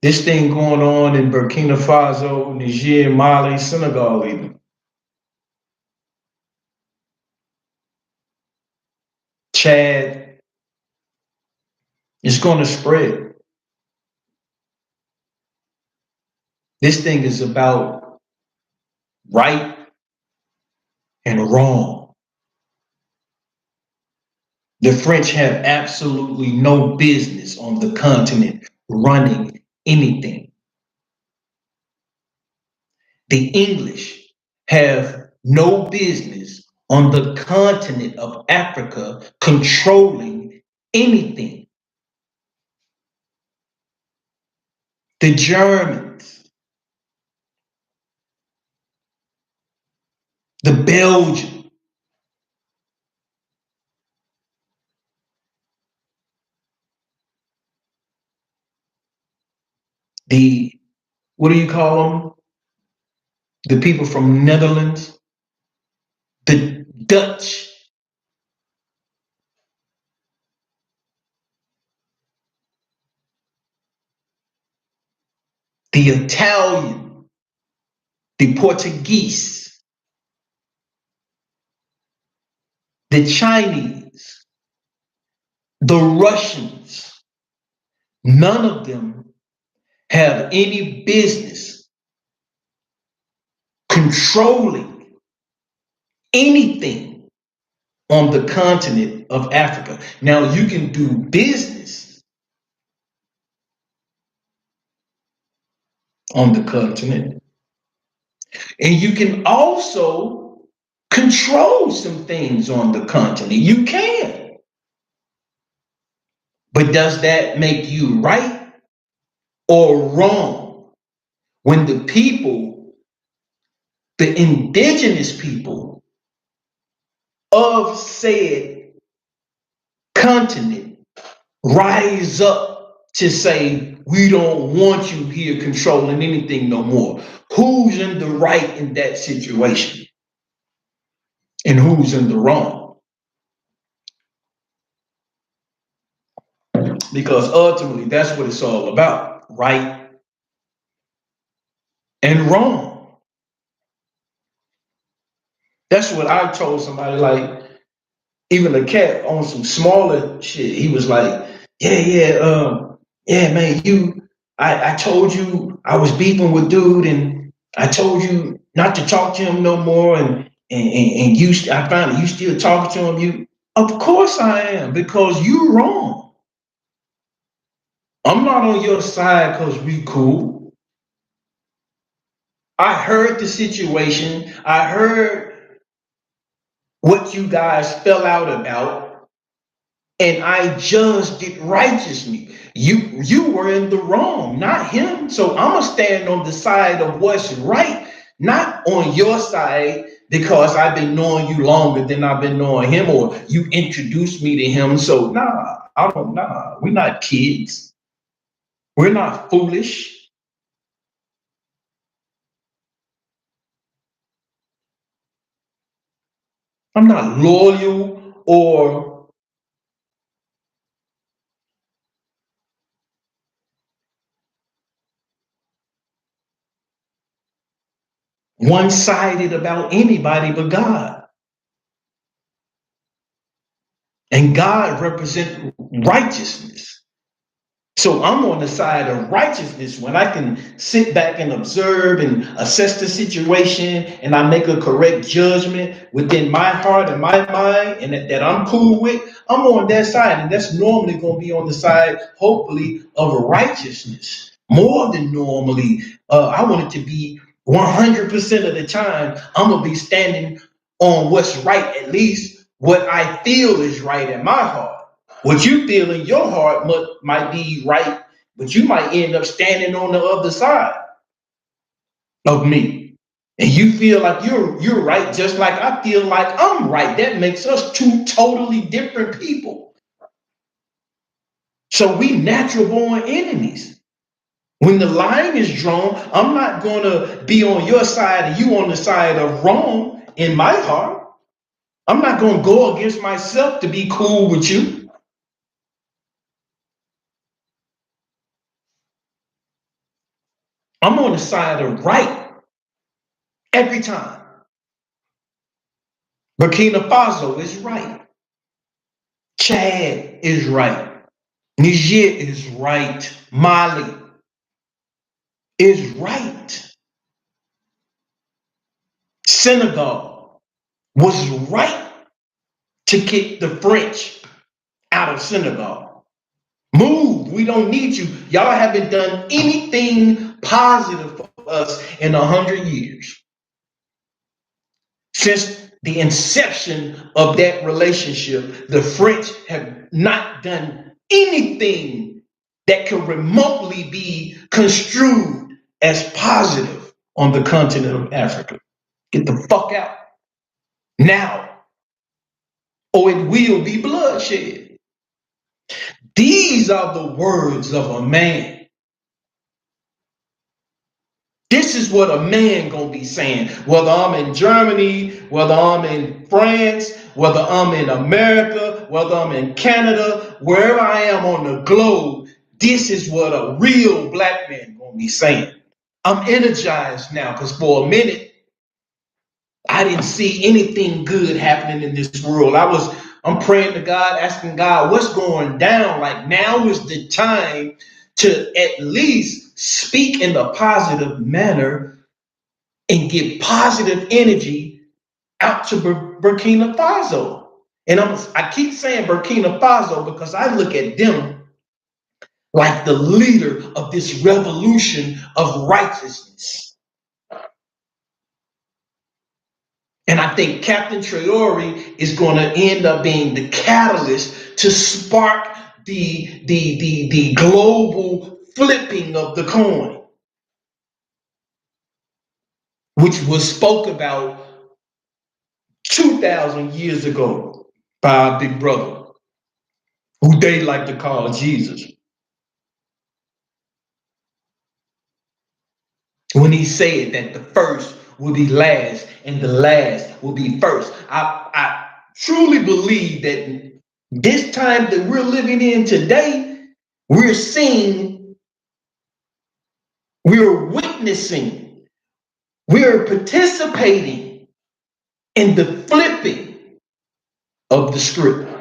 This thing going on in Burkina Faso, Niger, Mali, Senegal, even Chad. It's going to spread. This thing is about right and wrong. The French have absolutely no business on the continent running anything. The English have no business on the continent of Africa controlling anything. The Germans, the Belgians, the, what do you call them? The people from Netherlands, the Dutch, the Italian, the Portuguese, the Chinese, the Russians, none of them have any business controlling anything on the continent of Africa. Now, you can do business on the continent, and you can also control some things on the continent. You can. But does that make you right or wrong when the people, the indigenous people of said continent, rise up to say, we don't want you here controlling anything no more? Who's in the right in that situation? And who's in the wrong? Because ultimately, that's what it's all about, right and wrong. That's what I told somebody, like, even a cat on some smaller shit. He was like, yeah, man, I told you I was beefing with dude, and I told you not to talk to him no more, and you, I found out you still talking to him. You, of course I am, because you wrong. I'm not on your side because we cool. I heard the situation. I heard what you guys fell out about, and I judged it righteously. You were in the wrong, not him. So I'm gonna stand on the side of what's right, not on your side because I've been knowing you longer than I've been knowing him, or you introduced me to him. So nah, we're not kids. We're not foolish. I'm not loyal or one-sided about anybody but God. And God represents righteousness. So I'm on the side of righteousness when I can sit back and observe and assess the situation, and I make a correct judgment within my heart and my mind, and that I'm cool with. I'm on that side, and that's normally going to be on the side, hopefully, of righteousness. More than normally, I want it to be 100% of the time, I'm going to be standing on what's right, at least what I feel is right in my heart. What you feel in your heart might be right, but you might end up standing on the other side of me. And you feel like you're right, just like I feel like I'm right. That makes us two totally different people. So we natural born enemies. When the line is drawn, I'm not gonna be on your side and you on the side of wrong in my heart. I'm not gonna go against myself to be cool with you. I'm on the side of right every time. Burkina Faso is right. Chad is right. Niger is right. Mali is right. Senegal was right to kick the French out of Senegal. Move. We don't need you. Y'all haven't done anything positive for us in 100 years. Since the inception of that relationship, the French have not done anything that could remotely be construed as positive on the continent of Africa. Get the fuck out now, or it will be bloodshed. These are the words of a man. This is what a man gonna be saying, whether I'm in Germany, whether I'm in France, whether I'm in America, whether I'm in Canada, wherever I am on the globe, this is what a real black man gonna be saying. I'm energized now because for a minute, I didn't see anything good happening in this world. I'm praying to God, asking God, what's going down? Like now is the time to at least speak in a positive manner and give positive energy out to Burkina Faso. And I keep saying Burkina Faso because I look at them like the leader of this revolution of righteousness. And I think Captain Traore is going to end up being the catalyst to spark the global flipping of the coin, which was spoke about 2,000 years ago by our big brother, who they like to call Jesus. When he said that the first will be last and the last will be first. I truly believe that this time that we're living in today, we're seeing, we're witnessing, we're participating in the flipping of the script.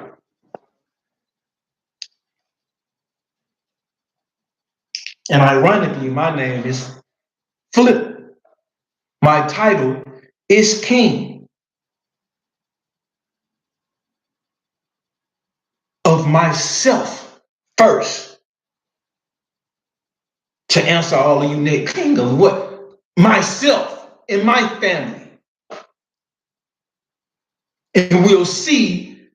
And ironically, my name is Flipp. My title is King of myself first. To answer all of you, Nick, king of what? Myself and my family. And we'll see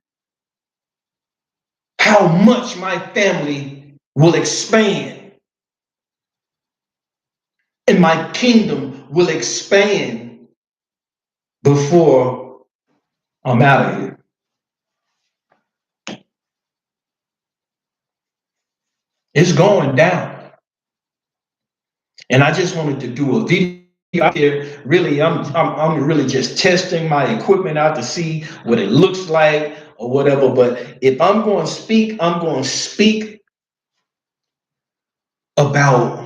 how much my family will expand and my kingdom will expand before I'm out of here. It's going down. And I just wanted to do a video out there. Really, I'm really just testing my equipment out to see what it looks like or whatever. But if I'm going to speak about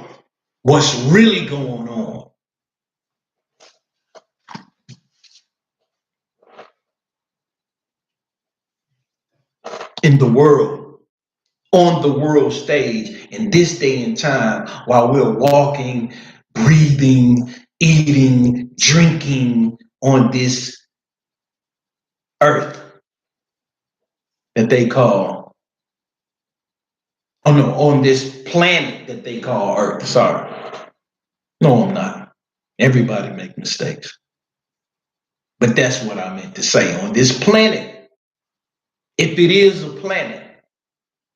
what's really going on in the world, on the world stage in this day and time, while we're walking, breathing, eating, drinking on this earth that they call, oh no, on this planet that they call Earth. Sorry. No, I'm not. Everybody make mistakes. But that's what I meant to say. On this planet, if it is a planet,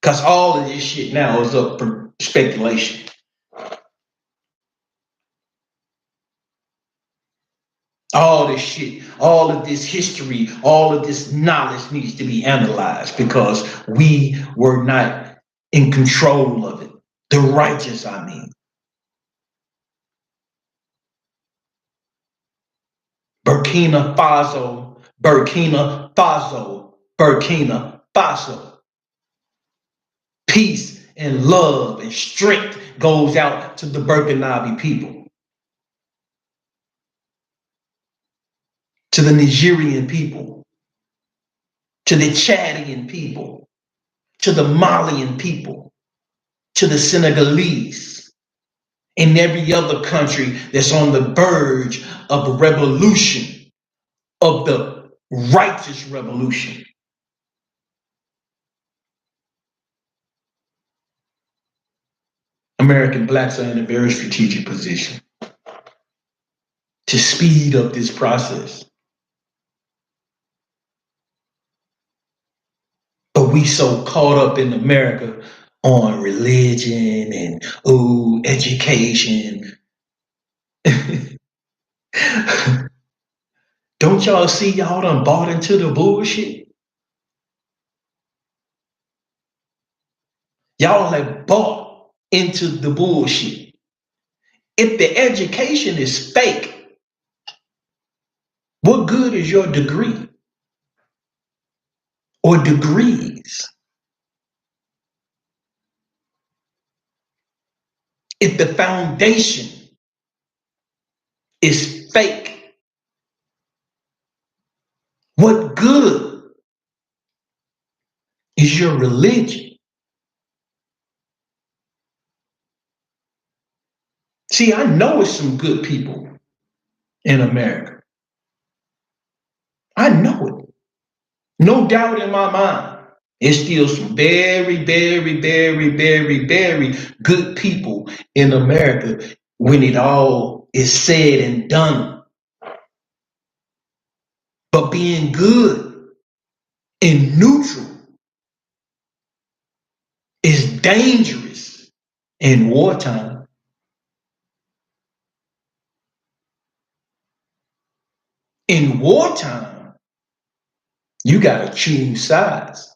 because all of this shit now is up for speculation. All this shit, all of this history, all of this knowledge needs to be analyzed because we were not in control of it. The righteous, I mean. Burkina Faso, Burkina Faso, Burkina Faso. Peace and love and strength goes out to the Burkina people, to the Nigerian people, to the Chadian people, to the Malian people, to the Senegalese, and every other country that's on the verge of a revolution, of the righteous revolution. American blacks are in a very strategic position to speed up this process. But we so caught up in America on religion and education. Don't y'all see y'all done bought into the bullshit? Y'all have bought into the bullshit. If the education is fake, what good is your degree or degrees? If the foundation is fake, what good is your religion? See, I know it's some good people in America. I know it. No doubt in my mind. It's still some very, very, very, very, very good people in America when it all is said and done. But being good and neutral is dangerous in wartime. In wartime, you got to choose sides.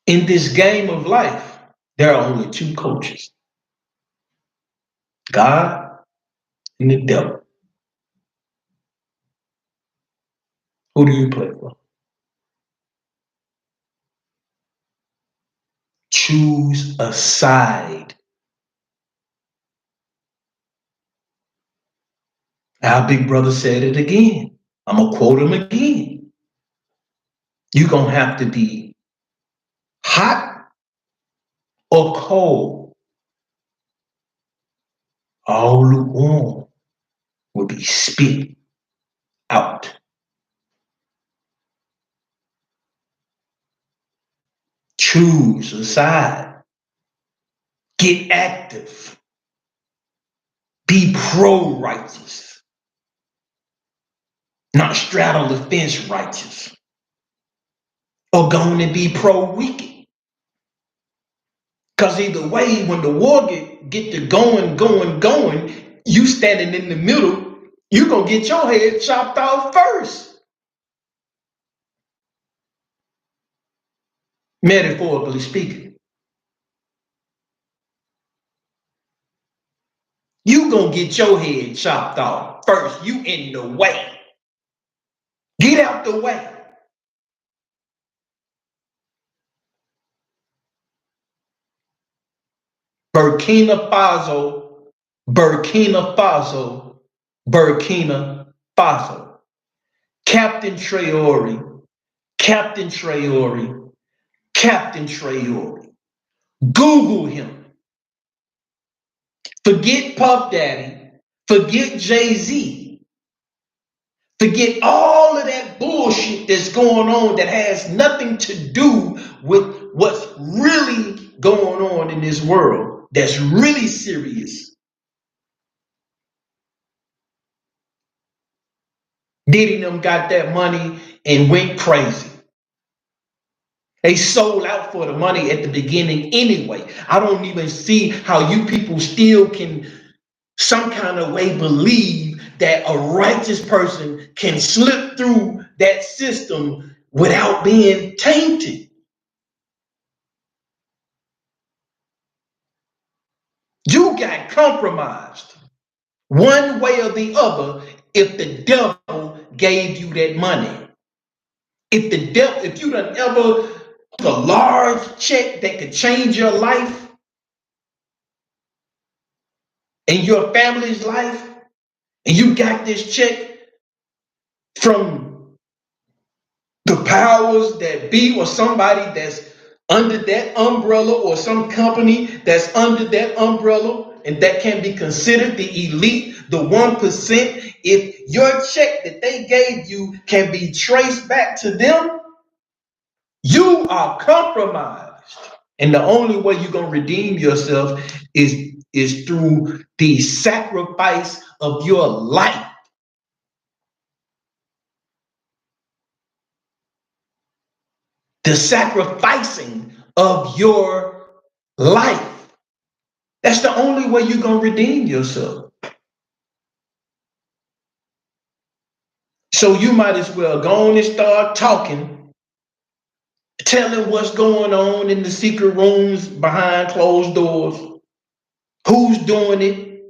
In this game of life, there are only two coaches: God and the devil. Who do you play for? Choose a side. Our big brother said it again. I'm going to quote him again. You're going to have to be hot or cold. All lukewarm will be spit out. Choose a side. Get active. Be pro-righteous, not straddle the fence righteous, or going to be pro-wicked. Because either way, when the war get to going, you standing in the middle, you're going to get your head chopped off first. Metaphorically speaking. You going to get your head chopped off first. You in the way. Get out the way. Burkina Faso, Burkina Faso, Burkina Faso. Captain Traore, Captain Traore, Captain Traore. Google him. Forget Puff Daddy. Forget Jay-Z. Forget all of that bullshit that's going on that has nothing to do with what's really going on in this world. That's really serious. Diddy them got that money and went crazy. They sold out for the money at the beginning anyway. I don't even see how you people still can some kind of way believe that a righteous person can slip through that system without being tainted. You got compromised one way or the other if the devil gave you that money. If you done ever a large check that could change your life and your family's life, and you got this check from the powers that be or somebody that's under that umbrella or some company that's under that umbrella and that can be considered the elite, the 1%, if your check that they gave you can be traced back to them, you are compromised. And the only way you're going to redeem yourself is through the sacrifice of your life. The sacrificing of your life. That's the only way you're going to redeem yourself. So you might as well go on and start talking, telling what's going on in the secret rooms behind closed doors, who's doing it,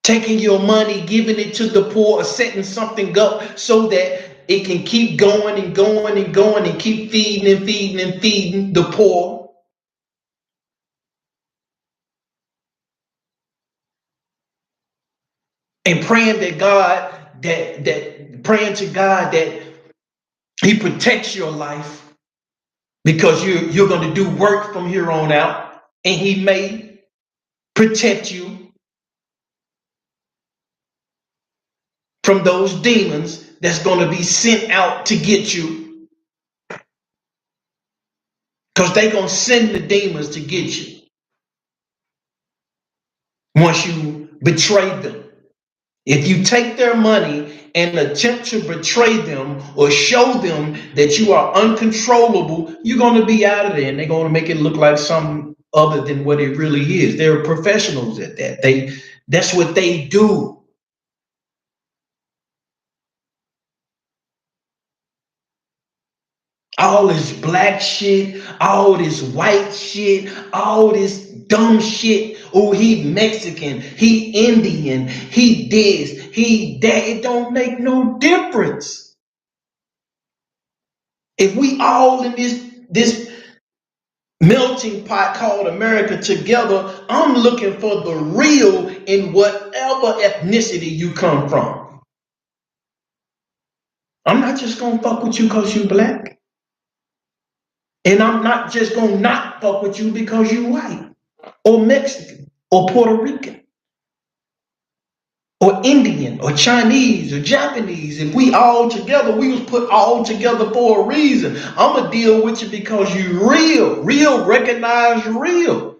taking your money, giving it to the poor, or setting something up so that it can keep going and going and going and keep feeding and feeding and feeding the poor. And praying that God, praying to God that He protects your life because you're going to do work from here on out, and He may protect you from those demons that's going to be sent out to get you, because they're going to send the demons to get you once you betray them. If you take their money and attempt to betray them or show them that you are uncontrollable, you're going to be out of there, and they're going to make it look like something other than what it really is. They're professionals at that. That's what they do. All this black shit, all this white shit, all this dumb shit. Oh, he Mexican, he Indian, he this, he that. It don't make no difference. If we all in this melting pot called America together, I'm looking for the real in whatever ethnicity you come from. I'm not just gonna fuck with you because you black. And I'm not just gonna not fuck with you because you white or Mexican or Puerto Rican or Indian or Chinese or Japanese. If we all together, we was put all together for a reason. I'm gonna deal with you because you real, recognize real.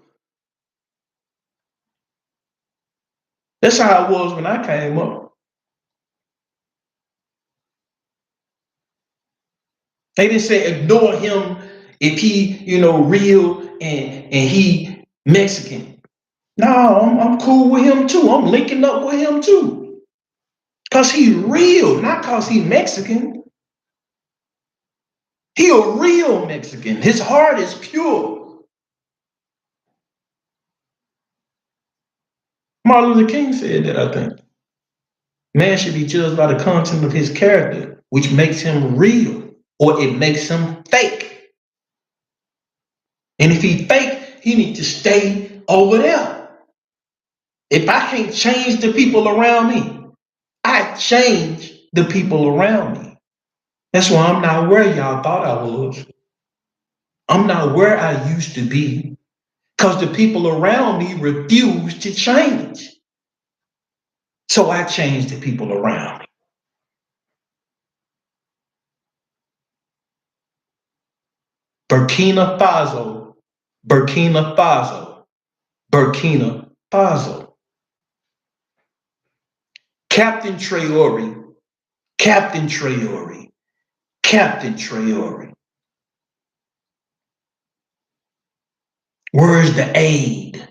That's how it was when I came up. They didn't say ignore him if he, real and he Mexican. No, I'm cool with him too. I'm linking up with him too. Because he real, not because he Mexican. He a real Mexican. His heart is pure. Martin Luther King said that, I think. Man should be judged by the content of his character, which makes him real, or it makes him fake. And if he fake, he needs to stay over there. If I can't change the people around me, I change the people around me. That's why I'm not where y'all thought I was. I'm not where I used to be because the people around me refuse to change. So I change the people around me. Burkina Faso, Burkina Faso, Burkina Faso. Captain Traore, Captain Traore, Captain Traore. Where's the aid?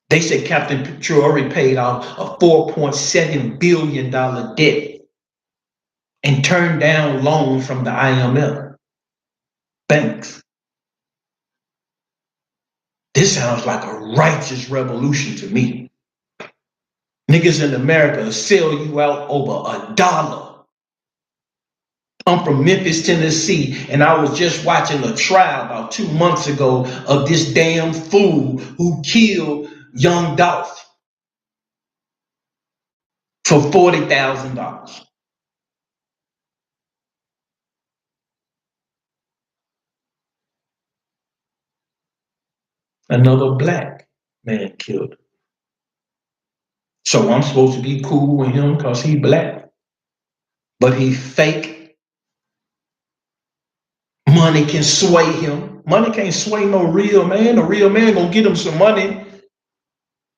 They said Captain Traore paid off a $4.7 billion debt and turned down loans from the IMF banks. This sounds like a righteous revolution to me. Nigga, Niggas in America sell you out over $1. I'm from Memphis, Tennessee, and I was just watching a trial about 2 months ago of this damn fool who killed young Dolph for $40,000. Another black man killed. So I'm supposed to be cool with him because he black, but he fake. Money can sway him. Money can't sway no real man. A real man gonna get him some money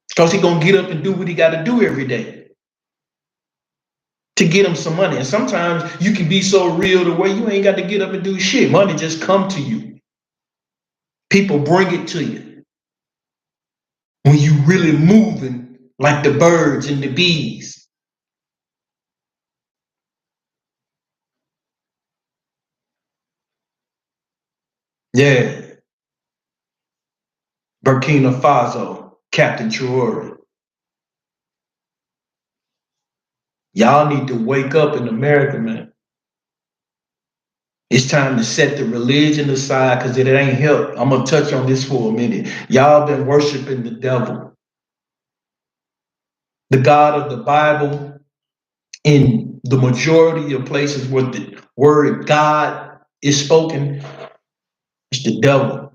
because he gonna get up and do what he got to do every day to get him some money. And sometimes you can be so real the way you ain't got to get up and do shit. Money just come to you. People bring it to you when you really moving like the birds and the bees. Yeah, Burkina Faso, Captain Traore. Y'all need to wake up in America, man. It's time to set the religion aside because it ain't help. I'm going to touch on this for a minute. Y'all been worshiping the devil. The God of the Bible, in the majority of places where the word God is spoken, it's the devil.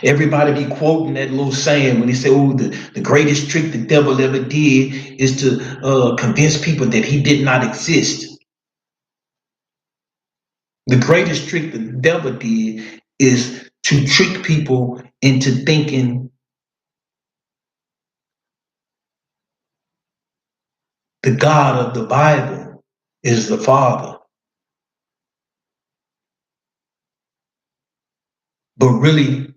Everybody be quoting that little saying when he said, oh, the greatest trick the devil ever did is to convince people that he did not exist. The greatest trick the devil did is to trick people into thinking the God of the Bible is the Father. But really,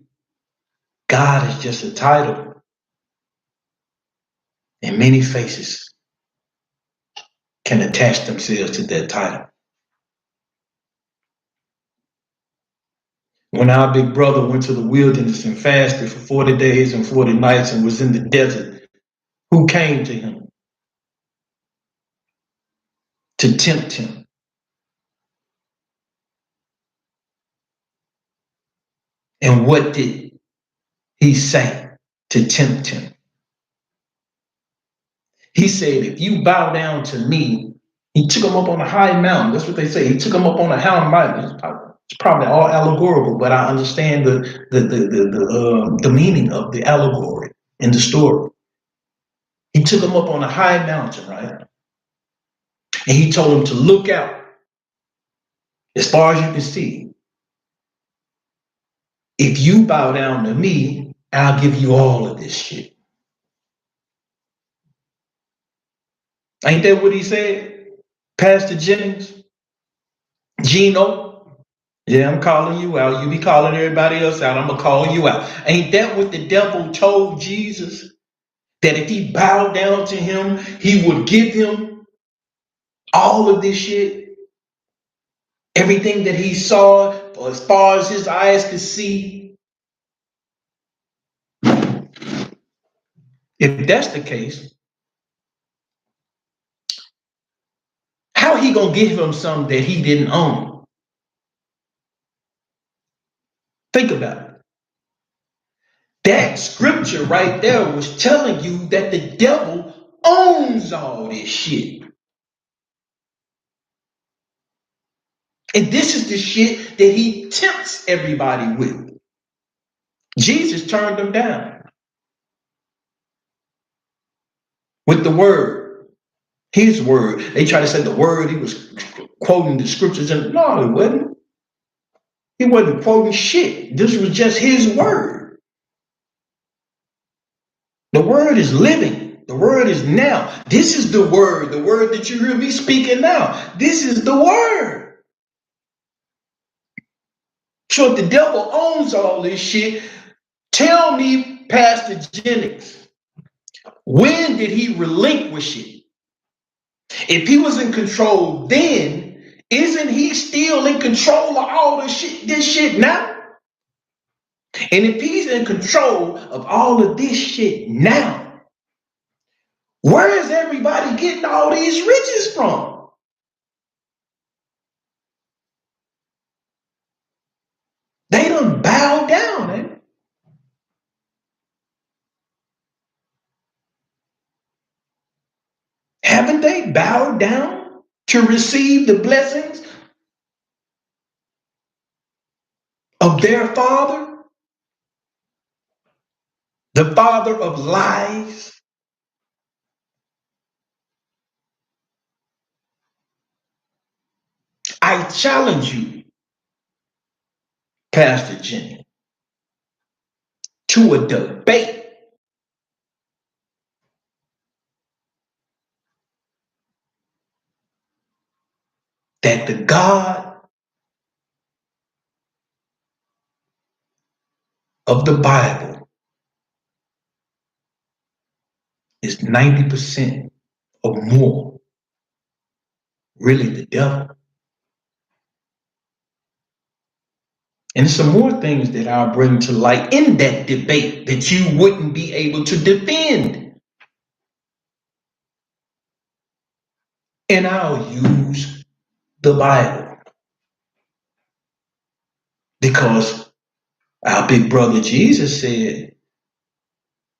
God is just a title. And many faces can attach themselves to that title. When our big brother went to the wilderness and fasted for 40 days and 40 nights and was in the desert, who came to him to tempt him? And what did he say to tempt him? He said, if you bow down to me, he took him up on a high mountain. That's what they say. He took him up on a high mountain. It's probably all allegorical, but I understand the meaning of the allegory in the story. He took him up on a high mountain, right? And he told him to look out as far as you can see. If you bow down to me, I'll give you all of this shit. Ain't that what he said? Pastor Jennings? Gino? Yeah, I'm calling you out. You be calling everybody else out. I'm going to call you out. Ain't that what the devil told Jesus? That if he bowed down to him, he would give him all of this shit? Everything that he saw, as far as his eyes could see? If that's the case, how he gonna give him something that he didn't own? Think about it. That scripture right there was telling you that the devil owns all this shit. And this is the shit that he tempts everybody with. Jesus turned them down with the word, his word. They try to say the word, he was quoting the scriptures, and no, he wasn't. He wasn't quoting shit. This was just his word. The word is living. The word is now. This is the word that you hear me speaking now. This is the word. So if the devil owns all this shit, tell me, Pastor Jennings, when did he relinquish it? If he was in control then, isn't he still in control of all this shit now? And if he's in control of all of this shit now, Where is everybody getting all these riches from? They done bowed down, eh? Haven't they bowed down to receive the blessings of their father, the father of lies? I challenge you, Pastor Jenny, to a debate that the God of the Bible is 90% or more really the devil. And some more things that I'll bring to light in that debate that you wouldn't be able to defend. And I'll use the Bible because our big brother Jesus said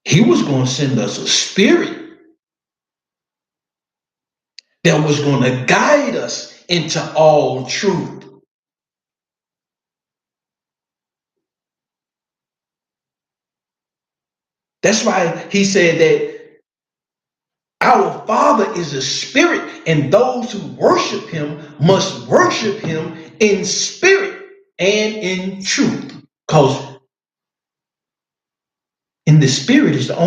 he was going to send us a spirit that was going to guide us into all truth. That's why he said that our Father is a spirit, and those who worship him must worship him in spirit and in truth. Because in the spirit is the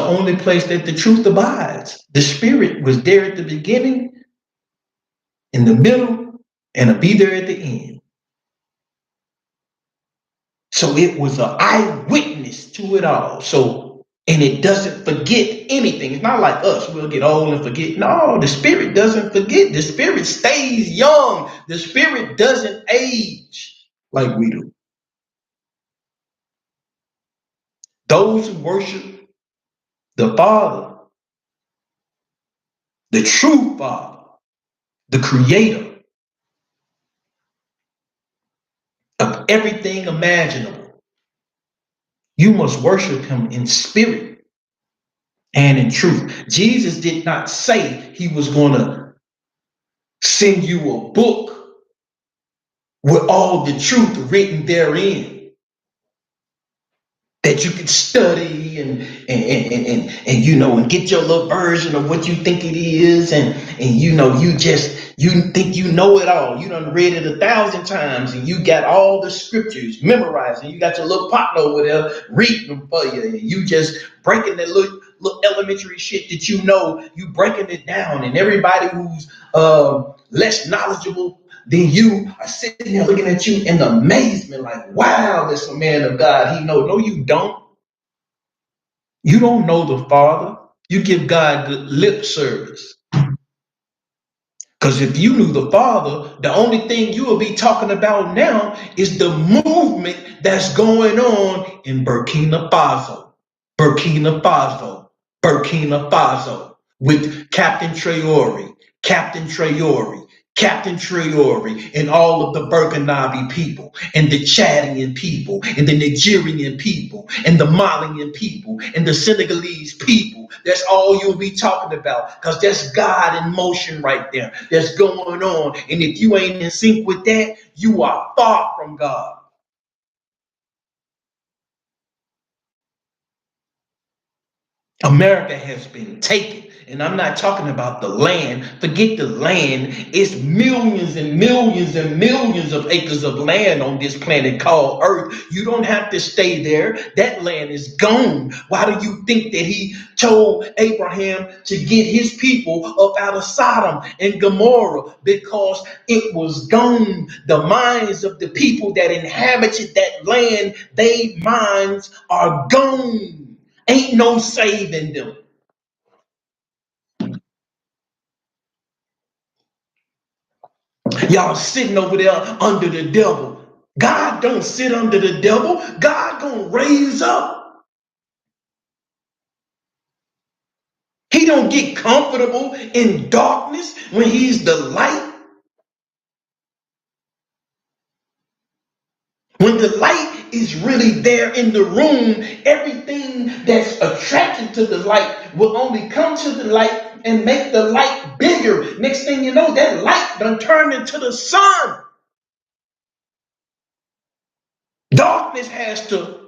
only place that the truth abides. The spirit was there at the beginning, in the middle, and will be there at the end. So it was an eyewitness to it all. So, and it doesn't forget anything. It's not like us, we'll get old and forget. No, the spirit doesn't forget. The spirit stays young. The spirit doesn't age like we do. Those who worship the Father, the true Father, the creator of everything imaginable, you must worship him in spirit and in truth. Jesus did not say he was going to send you a book with all the truth written therein that you can study and you know and get your little version of what you think it is and you know you think you know it all. You done read it 1,000 times and you got all the scriptures memorized and you got your little partner over there reading them for you and you just breaking that little elementary shit that you breaking it down and everybody who's less knowledgeable then you are sitting there looking at you in amazement, like, wow, this a man of God. He know. No, you don't. You don't know the Father. You give God good lip service. Because if you knew the Father, the only thing you will be talking about now is the movement that's going on in Burkina Faso. Burkina Faso. Burkina Faso. With Captain Traore. Captain Traore. Captain Traore and all of the Burkinabe people and the Chadian people and the Nigerian people and the Malian people and the Senegalese people. That's all you'll be talking about because that's God in motion right there. That's going on. And if you ain't in sync with that, you are far from God. America has been taken. And I'm not talking about the land. Forget the land. It's millions and millions and millions of acres of land on this planet called Earth. You don't have to stay there. That land is gone. Why do you think that he told Abraham to get his people up out of Sodom and Gomorrah? Because it was gone. The minds of the people that inhabited that land, their minds are gone. Ain't no saving them. Y'all sitting over there under the devil. God don't sit under the devil. God gonna raise up don't get comfortable in darkness when he's the light. When the light is really there in the room, everything that's attracted to the light will only come to the light and make the light bigger. Next thing you know, that light done turned into the sun. Darkness has to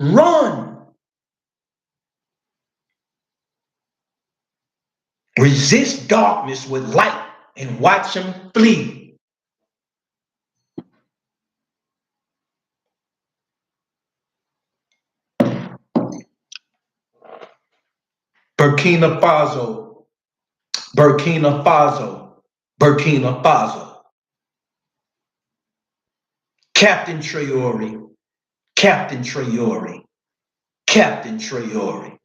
run. Resist darkness with light and watch him flee. Burkina Faso, Burkina Faso, Burkina Faso. Captain Traore, Captain Traore, Captain Traore.